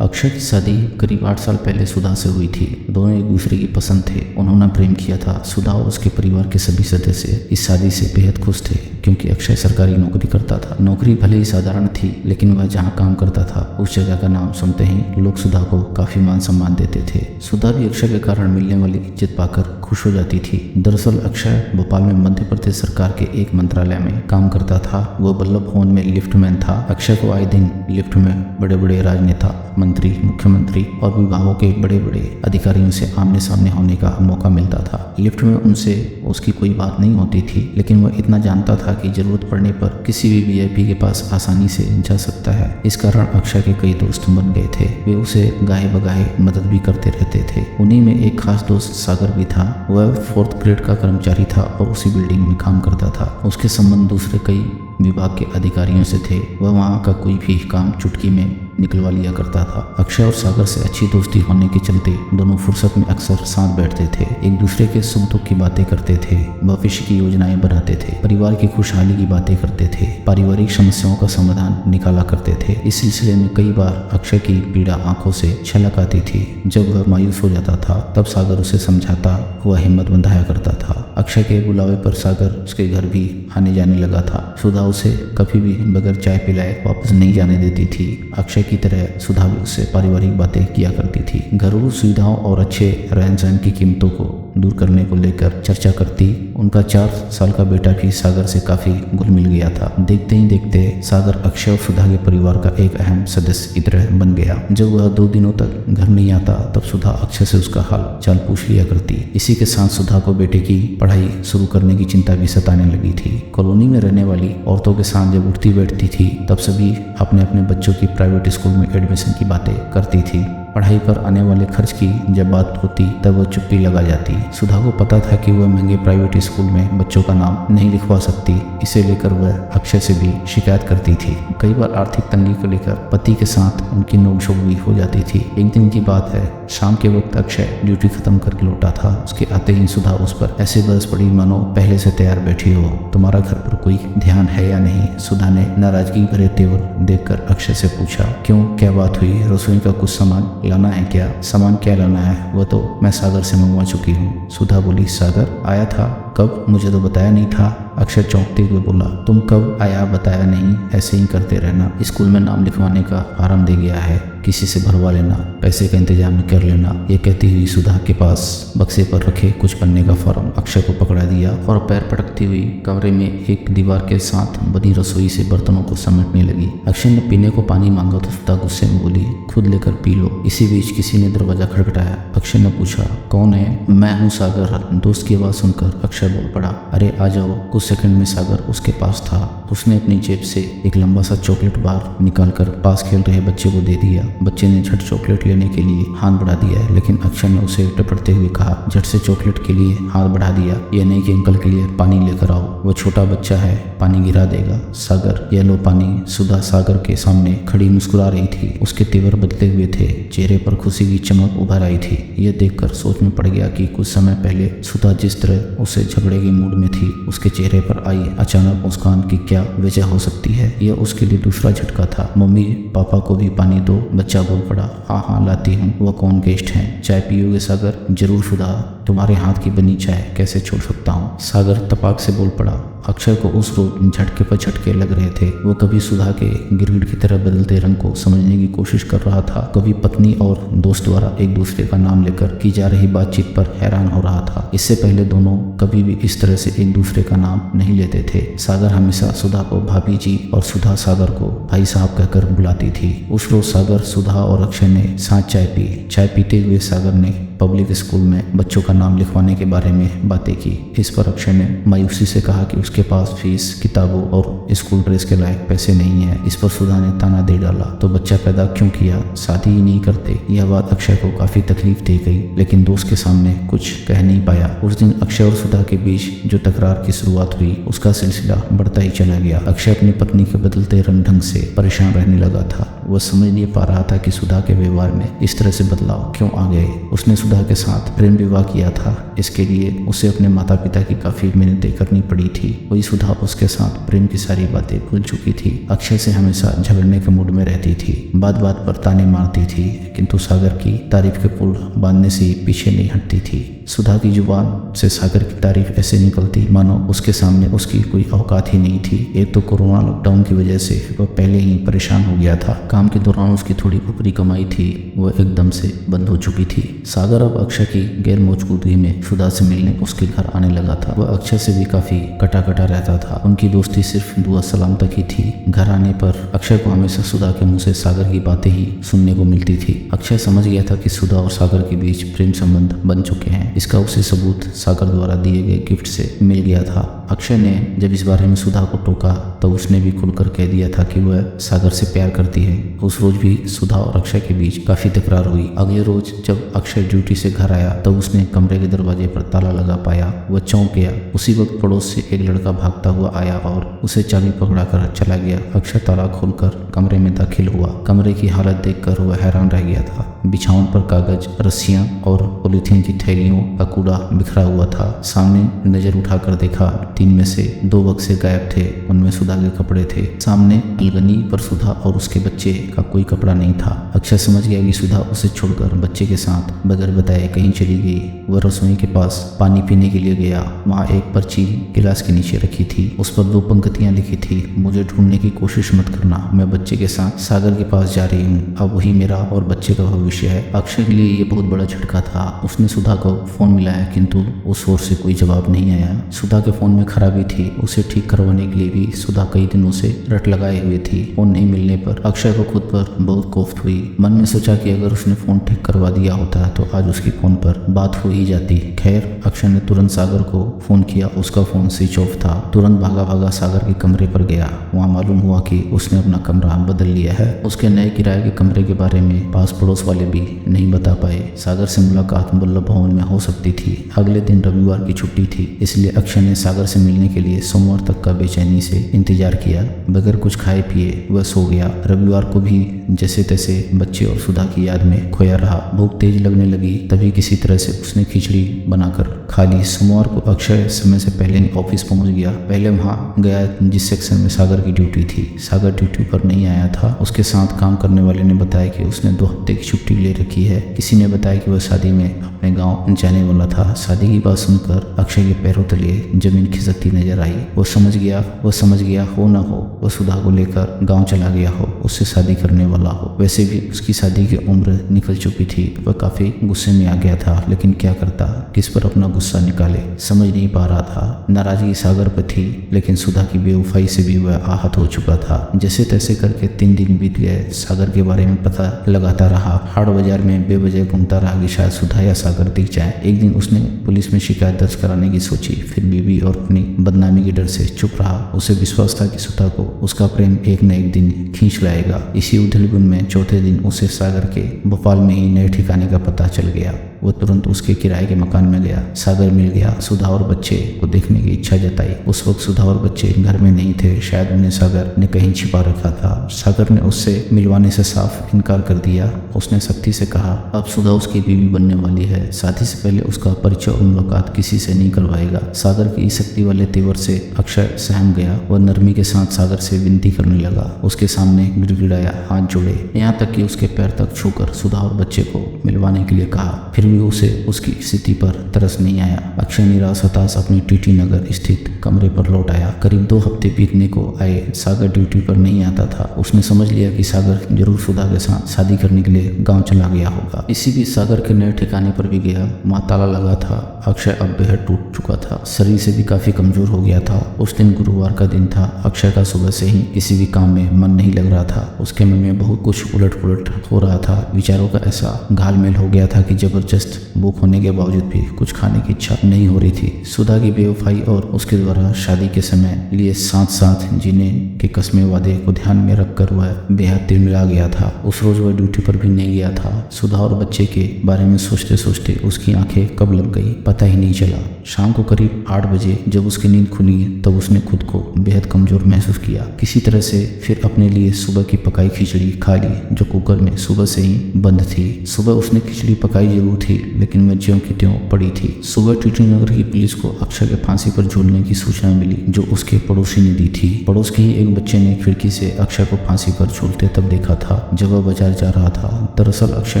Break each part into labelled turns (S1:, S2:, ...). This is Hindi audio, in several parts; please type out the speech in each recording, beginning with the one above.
S1: अक्षय की शादी करीब 8 साल पहले सुधा से हुई थी। दोनों एक दूसरे की पसंद थे। उन्होंने प्रेम किया था। सुधा और उसके परिवार के सभी सदस्य इस शादी से बेहद खुश थे क्योंकि अक्षय सरकारी नौकरी करता था। नौकरी भले ही साधारण थी, लेकिन वह जहाँ काम करता था उस जगह का नाम सुनते ही लोग सुधा को काफी मान सम्मान देते थे। सुधा भी अक्षय के कारण मिलने वाली इज्जत पाकर खुश हो जाती थी। दरअसल अक्षय भोपाल में मध्य प्रदेश सरकार के एक मंत्रालय में काम करता था। वो बल्लभ भवन में लिफ्टमैन था। अक्षय को आए दिन लिफ्ट में बड़े बड़े राजनेता, मंत्री, मुख्यमंत्री और विभागों के बड़े बड़े अधिकारियों से आमने सामने होने का मौका मिलता था। लिफ्ट में उनसे उसकी कोई बात नहीं होती थी, लेकिन वह इतना जानता था कि जरूरत पड़ने पर किसी भी वीआईपी के पास आसानी से जा सकता है। इस कारण अक्षय के कई दोस्त बन गए थे। वे उसे गाहे बगाहे मदद भी करते रहते थे। उन्हीं में एक खास दोस्त सागर भी था। वह 4th ग्रेड का कर्मचारी था और उसी बिल्डिंग में काम करता था। उसके संबंध दूसरे कई विभाग के अधिकारियों से थे। वह वहाँ का कोई भी काम चुटकी में निकलवा लिया करता था। अक्षय और सागर से अच्छी दोस्ती होने के चलते दोनों फुर्सत में अक्सर साथ बैठते थे, एक दूसरे के सुख दुख की बातें करते थे, भविष्य की योजनाएं बनाते थे, परिवार की खुशहाली की बातें करते थे, पारिवारिक समस्याओं का समाधान निकाला करते थे। इस सिलसिले में कई बार अक्षय की पीड़ा आंखों से छलक आती थी। जब वह मायूस हो जाता था तब सागर उसे समझाता हुआ हिम्मत बंधाया करता था। अक्षय के बुलावे पर सागर उसके घर भी आने जाने लगा था। सुधा उसे कभी भी बगैर चाय पिलाए वापस नहीं जाने देती थी। अक्षय की तरह सुधा भी उससे पारिवारिक बातें किया करती थी। घरेलू सुविधाओं और अच्छे रहन सहन की कीमतों को दूर करने को लेकर चर्चा करती। उनका 4 साल का बेटा भी सागर से काफी घुल मिल गया था। देखते ही देखते सागर अक्षय और सुधा के परिवार का एक अहम सदस्य की तरह बन गया। जब वह 2 दिनों तक घर नहीं आता तब सुधा अक्षय से उसका हाल चाल पूछ लिया करती। इसी के साथ सुधा को बेटे की पढ़ाई शुरू करने की चिंता भी सताने लगी थी। कॉलोनी में रहने वाली औरतों के साथ जब उठती बैठती थी तब सभी अपने अपने बच्चों की प्राइवेट स्कूल में एडमिशन की बातें करती थी। पढ़ाई पर आने वाले खर्च की जब बात होती तब वह चुप्पी लगा जाती। सुधा को पता था कि वह महंगे प्राइवेट स्कूल में बच्चों का नाम नहीं लिखवा सकती। इसे लेकर वह अक्षय से भी शिकायत करती थी। कई बार आर्थिक तंगी को लेकर पति के साथ उनकी नोकझोंक भी हो जाती थी। एक दिन की बात है, शाम के वक्त अक्षय ड्यूटी खत्म करके लौटा था। उसके आते ही सुधा उस पर ऐसे बरस पड़ी मानो पहले से तैयार बैठी हो। तुम्हारा घर पर कोई ध्यान है या नहीं? सुधा ने नाराजगी भरे तेवर देखकर अक्षय से पूछा। क्यों, क्या बात हुई? रसोई का कुछ सामान लाना है क्या? सामान क्या लाना है? वह तो मैं सागर से मंगवा चुकी हूँ। सुधा बोली। सागर आया था? कब? मुझे तो बताया नहीं था। अक्षय चौंकते हुए बोला। तुम कब आया बताया नहीं? ऐसे ही करते रहना। स्कूल में नाम लिखवाने का फार्म दे गया है, किसी से भरवा लेना, पैसे का इंतजाम कर लेना। ये कहती हुई सुधा के पास बक्से पर रखे कुछ पन्ने का फॉर्म अक्षय को पकड़ा दिया और पैर पटकती हुई कमरे में एक दीवार के साथ बनी रसोई से बर्तनों को समेटने लगी। अक्षय ने पीने को पानी मांगा तो सुधा गुस्से में बोली, खुद लेकर पी लो। इसी बीच किसी ने दरवाजा खटखटाया। अक्षय ने पूछा, कौन है? मैं हूँ सागर। दोस्त की आवाज सुनकर अक्षय बोल पड़ा। अरे आ जाओ। कुछ सेकंड में सागर उसके पास था। उसने अपनी जेब से एक लंबा सा चॉकलेट बार निकालकर पास खेल रहे बच्चे को दे दिया। बच्चे ने झट चॉकलेट लेने के लिए हाथ बढ़ा दिया है, लेकिन अक्षय ने उसे टपटते हुए कहा, झट से चॉकलेट के लिए हाथ बढ़ा दिया। ये नहीं कि अंकल के लिए पानी लेकर आओ, वो छोटा बच्चा है, पानी गिरा देगा। सागर, ये लो पानी। सुधा सागर के सामने खड़ी मुस्कुरा रही थी। उसके तेवर बदले हुए थे, चेहरे पर खुशी की चमक उभर आई थी। यह देखकर सोच में पड़ गया कि कुछ समय पहले सुधा जिस तरह उसे झगड़े के मूड में थी, उसके चेहरे पर आई अचानक मुस्कान की क्या वजह हो सकती है। यह उसके लिए दूसरा झटका था। मम्मी पापा को भी पानी दो, बच्चा बोल पड़ा। हाँ हाँ लाती हूँ। वह कौन गेस्ट हैं? चाय पियोगे सागर? जरूर सुधा, तुम्हारे हाथ की बनी चाय कैसे छोड़ सकता हूँ? सागर तपाक से बोल पड़ा। अक्षय को उस रोज झटके पर झटके लग रहे थे। वो कभी सुधा के गिरगिट की तरह बदलते रंग को समझने की कोशिश कर रहा था, कभी पत्नी और दोस्त द्वारा एक दूसरे का नाम लेकर की जा रही बातचीत पर हैरान हो रहा था। इससे पहले दोनों कभी भी इस तरह से एक दूसरे का नाम नहीं लेते थे। सागर हमेशा सुधा को भाभी जी और सुधा सागर को भाई साहब कहकर बुलाती थी। उस रोज सागर, सुधा और अक्षय ने साथ चाय पी। चाय पीते हुए सागर ने पब्लिक स्कूल में बच्चों का नाम लिखवाने के बारे में बातें की। इस पर अक्षय ने मायूसी से कहा कि उसके पास फीस, किताबों और स्कूल ड्रेस के लायक पैसे नहीं है। इस पर सुधा ने ताना दे डाला, तो बच्चा पैदा क्यों किया? शादी ही नहीं करते। यह बात अक्षय को काफी तकलीफ दे गई, लेकिन दोस्त के सामने कुछ कह नहीं पाया। उस दिन अक्षय और सुधा के बीच जो तकरार की शुरुआत हुई उसका सिलसिला बढ़ता ही चला गया। अक्षय अपनी पत्नी के बदलते रंग ढंग से परेशान रहने लगा था। वह समझ नहीं पा रहा था कि सुधा के व्यवहार में इस तरह से बदलाव क्यों आ गए। उसने सुधा के साथ प्रेम विवाह किया था, इसके लिए उसे अपने माता पिता की काफी मिन्नतें करनी पड़ी थी। वही सुधा उसके साथ प्रेम की सारी बातें भूल चुकी थी। अक्षय से हमेशा झगड़ने के मूड में रहती थी, बात बात पर ताने मारती थी, किंतु सागर की तारीफ के पुल बांधने से पीछे नहीं हटती थी। सुधा की जुबान से सागर की तारीफ ऐसे निकलती मानो उसके सामने उसकी कोई औकात ही नहीं थी। एक तो कोरोना लॉकडाउन की वजह से वह पहले ही परेशान हो गया था। काम के दौरान उसकी थोड़ी ऊपरी कमाई थी, वह एकदम से बंद हो चुकी थी। सागर अब अक्षय की गैर मौजूदगी में सुधा से मिलने उसके घर आने लगा था। वह अक्षय से भी काफी कटा कटा रहता था। उनकी दोस्ती सिर्फ दुआ सलाम तक ही थी। घर आने पर अक्षय को हमेशा सुधा के मुंह से सागर की बातें ही सुनने को मिलती थी। अक्षय समझ गया था कि सुधा और सागर के बीच प्रेम संबंध बन चुके हैं। इसका उसे सबूत सागर द्वारा दिए गए गिफ्ट से मिल गया था। अक्षय ने जब इस बारे में सुधा को टोका तो उसने भी खुलकर कह दिया था कि वह सागर से प्यार करती है। उस रोज भी सुधा और अक्षय के बीच काफी तकरार हुई। अगले रोज जब अक्षय ड्यूटी से घर आया तब उसने कमरे के दरवाजे पर ताला लगा पाया। वह चौंक गया। उसी वक्त पड़ोस से एक लड़का भागता हुआ आया और उसे चाबी पकड़ा कर चला गया। अक्षय ताला खोलकर कमरे में दाखिल हुआ। कमरे की हालत देखकर वह हैरान रह गया था। बिछावन पर कागज, रस्सियां और पॉलीथीन की थैलियों का कूड़ा बिखरा हुआ था। सामने नजर उठाकर देखा, 3 में से 2 बक्से गायब थे। उनमें सुधा के कपड़े थे। सामने अलगनी पर सुधा और उसके बच्चे का कोई कपड़ा नहीं था। अक्षय समझ गया कि सुधा उसे छोड़कर बच्चे के साथ बगैर बताए कहीं चली गई। वह रसोई के पास पानी पीने के लिए गया। वहाँ एक पर्ची गिलास के नीचे रखी थी। उस पर 2 पंक्तियां लिखी थी, मुझे ढूंढने की कोशिश मत करना, मैं बच्चे के साथ सागर के पास जा रही हूँ। अब वही मेरा और बच्चे का भविष्य है। अक्षय के लिए ये बहुत बड़ा झटका था। उसने सुधा को फोन मिलाया किंतु उस ओर से कोई जवाब नहीं आया। सुधा के फोन में खराबी थी। उसे ठीक करवाने के लिए भी सुधा कई दिनों से रट लगाए हुए थी। फोन नहीं मिलने पर अक्षय को खुद पर बहुत कोफ्त हुई। मन में सोचा कि अगर उसने फोन ठीक करवा दिया होता तो आज उसकी फोन पर बात हो ही जाती। खैर, अक्षय ने तुरंत सागर को फोन किया। उसका फोन स्विच ऑफ था। तुरंत भागा भागा सागर के कमरे पर गया। वहाँ मालूम हुआ कि उसने अपना कमरा बदल लिया है। उसके नए किराए के कमरे के बारे में पास पड़ोस वाले भी नहीं बता पाए। सागर से मुलाकात वल्लभ भवन में हो सकती थी। अगले दिन रविवार की छुट्टी थी, इसलिए अक्षय ने सागर से मिलने के लिए सोमवार तक का बेचैनी से इंतजार किया। बगैर कुछ खाए पिए वह सो गया। रविवार को भी जैसे तैसे बच्चे और सुधा की याद में खोया रहा। भूख तेज लगने लगी, तभी किसी तरह से उसने खिचड़ी बनाकर खा ली। सोमवार को अक्षय समय से पहले ऑफिस पहुंच गया। पहले वहां गया जिस सेक्शन में सागर की ड्यूटी थी। सागर ड्यूटी पर नहीं आया था। उसके साथ काम करने वाले ने बताया कि उसने 2 हफ्ते की छुट्टी ले रखी है। किसी ने बताया कि वह शादी में अपने गांव जाने वाला था। शादी की बात सुनकर अक्षय के पैरों तले जमीन खिसकती नजर आई। वो समझ गया हो ना हो वह सुधा को लेकर गांव चला गया हो, उससे शादी करने वाला हो। वैसे भी उसकी शादी की उम्र निकल चुकी थी। वह काफी गुस्से में आ गया था, लेकिन क्या करता, किस पर अपना गुस्सा निकाले समझ नहीं पा रहा था। नाराजगी सागर पर थी, लेकिन सुधा की बेवफाई से भी वह आहत हो चुका था। जैसे तैसे करके 3 दिन बीत गए। सागर के बारे में पता लगाता रहा। हाट बाजार में बेवजह घूमता रहा कि शायद सुधा या सागर दिख जाए। एक दिन उसने पुलिस में शिकायत दर्ज कराने की सोची, फिर बीवी और अपनी बदनामी के डर से चुप रहा। उसे विश्वास था कि सुधा को उसका प्रेम एक न एक दिन खींच लाएगा। इसी उधेड़बुन में चौथे दिन उसे सागर के भोपाल में ही नए ठिकाने का पता चल गया। वो तुरंत उसके किराए के मकान में गया। सागर मिल गया। सुधा और बच्चे को देखने की इच्छा जताई। उस वक्त सुधा और बच्चे घर में नहीं थे। शायद उन्हें सागर ने कहीं छिपा रखा था। सागर ने उससे मिलवाने से साफ इनकार कर दिया। उसने सख्ती से कहा, अब सुधा उसकी बीवी बनने वाली है। शादी से पहले उसका परिचय और मुलाकात किसी से नहीं करवाएगा। सागर की इस शक्ति वाले तेवर से अक्षय सहम गया। वह नरमी के साथ सागर से विनती करने लगा। उसके सामने गिड़गिड़ाया, हाथ जोड़े, यहाँ तक कि उसके पैर तक छूकर सुधा और बच्चे को मिलवाने के लिए कहा। फिर भी उसे उसकी स्थिति पर तरस नहीं आया। अक्षय निराश हताश अपनी टीटी नगर स्थित कमरे पर लौट आया। करीब 2 हफ्ते बीतने को आए। सागर ड्यूटी पर नहीं आता था। उसने समझ लिया कि सागर जरूर सुधा के साथ शादी करने के लिए गांव चला गया होगा। इसी बीच सागर के नए ठिकाने पर भी गया। वहाँ ताला लगा था। अक्षय अब बेहद टूट चुका था। शरीर से भी काफी कमजोर हो गया था। उस दिन गुरुवार का दिन था। अक्षय का सुबह से ही किसी भी काम में मन नहीं लग रहा था। उसके मन में बहुत कुछ उलट पुलट हो रहा था। विचारों का ऐसा घालमेल हो गया था कि जबरदस्ती ज़बरदस्त भूख होने के बावजूद भी कुछ खाने की इच्छा नहीं हो रही थी। सुधा की बेवफाई और उसके द्वारा शादी के समय लिए साथ साथ जीने के कस्मे वादे को ध्यान में रखकर वह बेहद तिलमिला गया था। उस रोज वह ड्यूटी पर भी नहीं गया था। सुधा और बच्चे के बारे में सोचते सोचते उसकी आंखें कब लग गई पता ही नहीं चला। शाम को करीब 8 बजे जब उसकी नींद खुली तब उसने खुद को बेहद कमजोर महसूस किया। किसी तरह से फिर अपने लिए सुबह की पकाई खिचड़ी खा ली जो कुकर में सुबह से ही बंद थी। सुबह उसने खिचड़ी पकाई जरूर थी लेकिन वह ज्यों की त्यों पड़ी थी। सुबह टीटी नगर की पुलिस को अक्षय के फांसी पर झूलने की सूचना मिली जो उसके पड़ोसी ने दी थी। पड़ोस के ही एक बच्चे ने खिड़की से अक्षय को फांसी पर झूलते तब देखा था जब वह बाजार जा रहा था। दरअसल अक्षय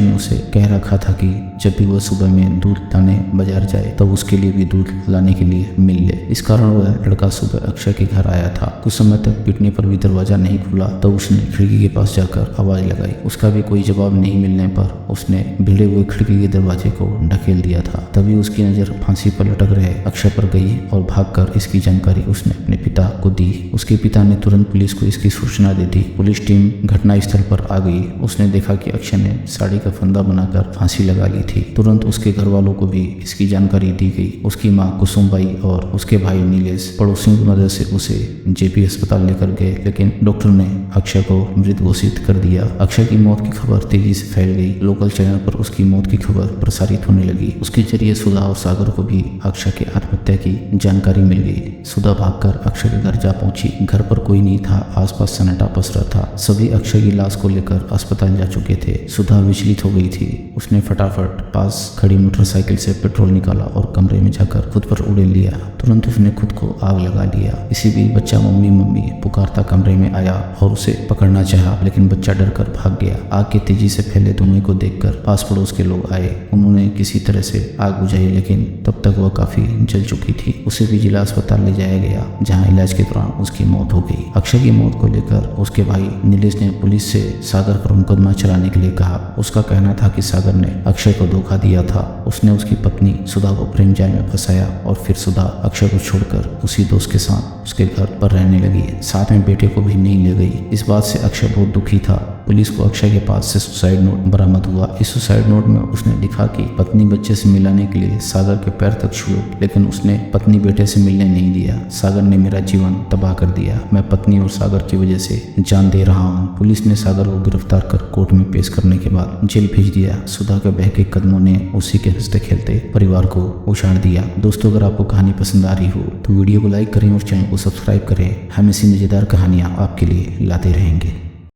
S1: ने उसे कह रखा था कि जब भी वह सुबह में दूध लाने बाजार जाए तब उसके लिए भी दूध लाने के लिए मिल ले। इस कारण वह लड़का सुबह अक्षय के घर आया था। कुछ समय तक पीटने पर भी दरवाजा नहीं खुला तब उसने खिड़की के पास जाकर आवाज लगाई। उसका भी कोई जवाब नहीं मिलने पर उसने भिड़े हुए खिड़की के दरवाजे को ढकेल दिया था। तभी उसकी नजर फांसी पर लटक रहे अक्षय पर गई और भागकर इसकी जानकारी उसने अपने पिता को दी। उसके पिता ने तुरंत पुलिस को इसकी सूचना दे दी। पुलिस टीम घटनास्थल पर आ गई। उसने देखा कि अक्षय ने साड़ी का फंदा बनाकर फांसी लगा ली थी। तुरंत उसके घर वालों को भी इसकी जानकारी दी गई। उसकी माँ कुसुमबाई और उसके भाई नीलेश पड़ोसियों की मदद से उसे जेपी अस्पताल लेकर गए लेकिन डॉक्टर ने अक्षय को मृत घोषित कर दिया। अक्षय की मौत की खबर तेजी से फैल गई। लोकल चैनल पर उसकी मौत की खबर प्रसारित होने लगी। उसके जरिए सुधा और सागर को भी अक्षय के आत्महत्या की जानकारी मिल गई। सुधा भागकर अक्षय के घर जा पहुंची। घर पर कोई नहीं था। आसपास सन्नाटा पसरा था। सभी अक्षय की लाश को लेकर अस्पताल जा चुके थे। सुधा विचलित हो गई थी। उसने फटाफट पास खड़ी मोटरसाइकिल से पेट्रोल निकाला और कमरे में जाकर खुद पर उड़ेल लिया। तुरंत उसने खुद को आग लगा लिया। इसी बीच बच्चा मम्मी मम्मी पुकारता कमरे में आया और उसे पकड़ना चाहा लेकिन बच्चा डरकर भाग गया। आग के तेजी से फैले धुएं को देखकर पास पड़ोस के लोग आए। उन्होंने किसी तरह से आग बुझाई लेकिन तब तक वह काफी जल चुकी थी। उसे भी जिला अस्पताल ले जाया गया जहां इलाज के दौरान उसकी मौत हो गई। अक्षय की मौत को लेकर उसके भाई नीलेश ने पुलिस से सागर पर मुकदमा चलाने के लिए कहा। उसका कहना था कि सागर ने अक्षय को धोखा दिया था। उसने उसकी पत्नी सुधा को प्रेम जाल में फंसाया और फिर सुधा अक्षय को छोड़कर उसी दोस्त के साथ उसके घर पर रहने लगी। साथ में बेटे को भी नहीं ले गई। इस बात से अक्षय बहुत दुखी था। पुलिस को अक्षय के पास से सुसाइड नोट बरामद हुआ। इस सुसाइड नोट में उसने लिखा कि पत्नी बच्चे से मिलाने के लिए सागर के पैर तक छुए लेकिन उसने पत्नी बेटे से मिलने नहीं दिया। सागर ने मेरा जीवन तबाह कर दिया। मैं पत्नी और सागर की वजह से जान दे रहा हूँ। पुलिस ने सागर को गिरफ्तार कर कोर्ट में पेश करने के बाद जेल भेज दिया। सुधा के बहके कदमों ने उसी के हंसते खेलते परिवार को उछाड़ दिया। दोस्तों अगर आपको कहानी पसंद आ रही हो तो वीडियो को लाइक करें और चैनल को सब्सक्राइब करें। हम ऐसी मजेदार कहानियाँ आपके लिए लाते रहेंगे।